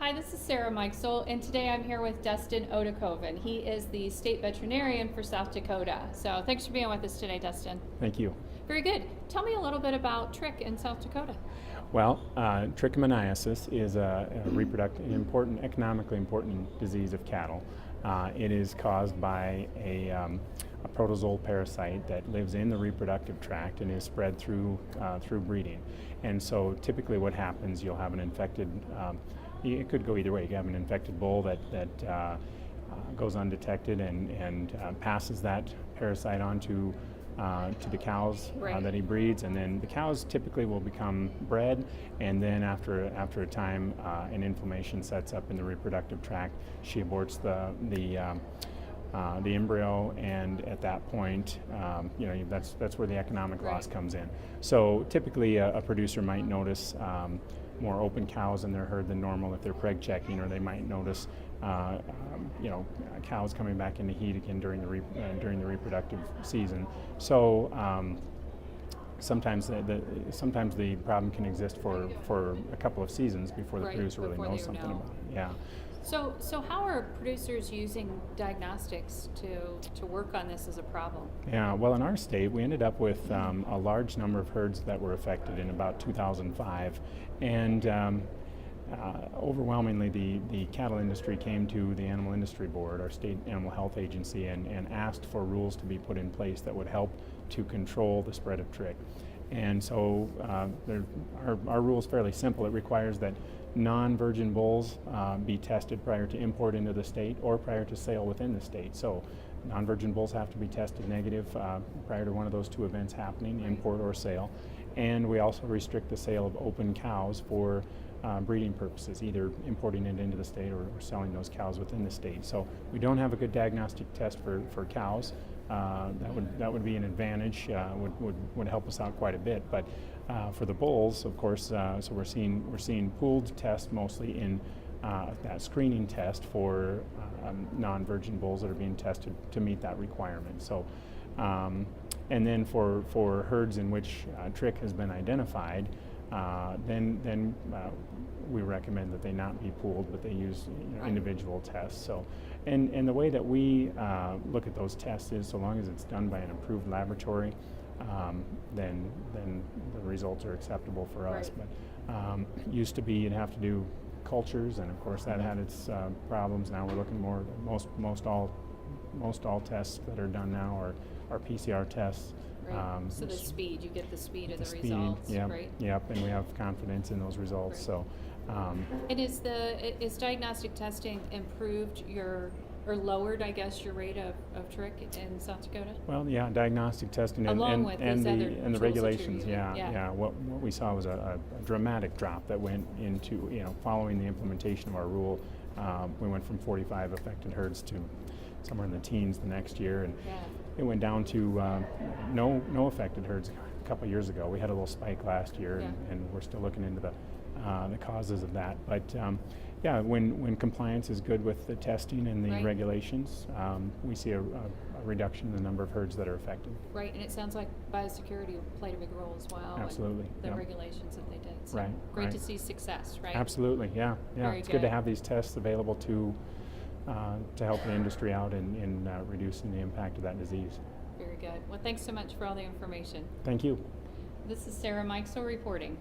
Hi, this is Sarah Mikesell, and today I'm here with Dustin Oedekoven. He is the state veterinarian for South Dakota. So thanks for being with us today, Dustin. Thank you. Very good. Tell me a little bit about Trich in South Dakota. Well, Trichomoniasis is a economically important disease of cattle. It is caused by a protozoal parasite that lives in the reproductive tract and is spread through breeding. And so typically what happens, you'll have an infected, it could go either way. You have an infected bull that goes undetected and passes that parasite on to the cows that he breeds, and then the cows typically will become bred, and then after a time an inflammation sets up in the reproductive tract. She aborts the embryo, and at that point that's where the economic loss comes in. So typically a producer might notice more open cows in their herd than normal if they're preg checking, or they might notice cows coming back into heat again during the reproductive season. So sometimes the problem can exist for a couple of seasons before the producer really knows something about it. Yeah. So how are producers using diagnostics to work on this as a problem? Yeah, well, in our state, we ended up with a large number of herds that were affected in about 2005, and overwhelmingly the cattle industry came to the Animal Industry Board, our state animal health agency, and asked for rules to be put in place that would help to control the spread of Trich. And so our rule is fairly simple. It requires that non-virgin bulls be tested prior to import into the state or prior to sale within the state. So non-virgin bulls have to be tested negative prior to one of those two events happening, import or sale. And we also restrict the sale of open cows for breeding purposes, either importing it into the state or selling those cows within the state. So we don't have a good diagnostic test for cows. That would be an advantage, would help us out quite a bit. But for the bulls, of course, so we're seeing pooled tests mostly in that screening test for non-virgin bulls that are being tested to meet that requirement. So, and then for herds in which Trich has been identified, then we recommend that they not be pooled, but they use individual tests. So, and the way that we look at those tests is, so long as it's done by an approved laboratory, then the results are acceptable for us. But used to be you'd have to do cultures, and of course that had its problems. Now we're looking more. Most all tests that are done now are PCR tests. Right. So the speed, you get the speed of the results, yep, right? Yep, and we have confidence in those results. Right. So, and is diagnostic testing improved or lowered, I guess, your rate of Trich in South Dakota? Well, yeah, diagnostic testing and the regulations. Yeah. What we saw was a dramatic drop that went into following the implementation of our rule. We went from 45 affected herds to somewhere in the teens the next year, and it went down to no affected herds a couple of years ago. We had a little spike last year, and we're still looking into the causes of that. But when compliance is good with the testing and the regulations, we see a reduction in the number of herds that are affected. Right, and it sounds like biosecurity played a big role as well. Absolutely. The regulations that they did. So right. Great to see success, right? Absolutely, yeah. Very It's good to have these tests available to help the industry out in reducing the impact of that disease. Very good. Well, thanks so much for all the information. Thank you. This is Sarah Mikesell reporting.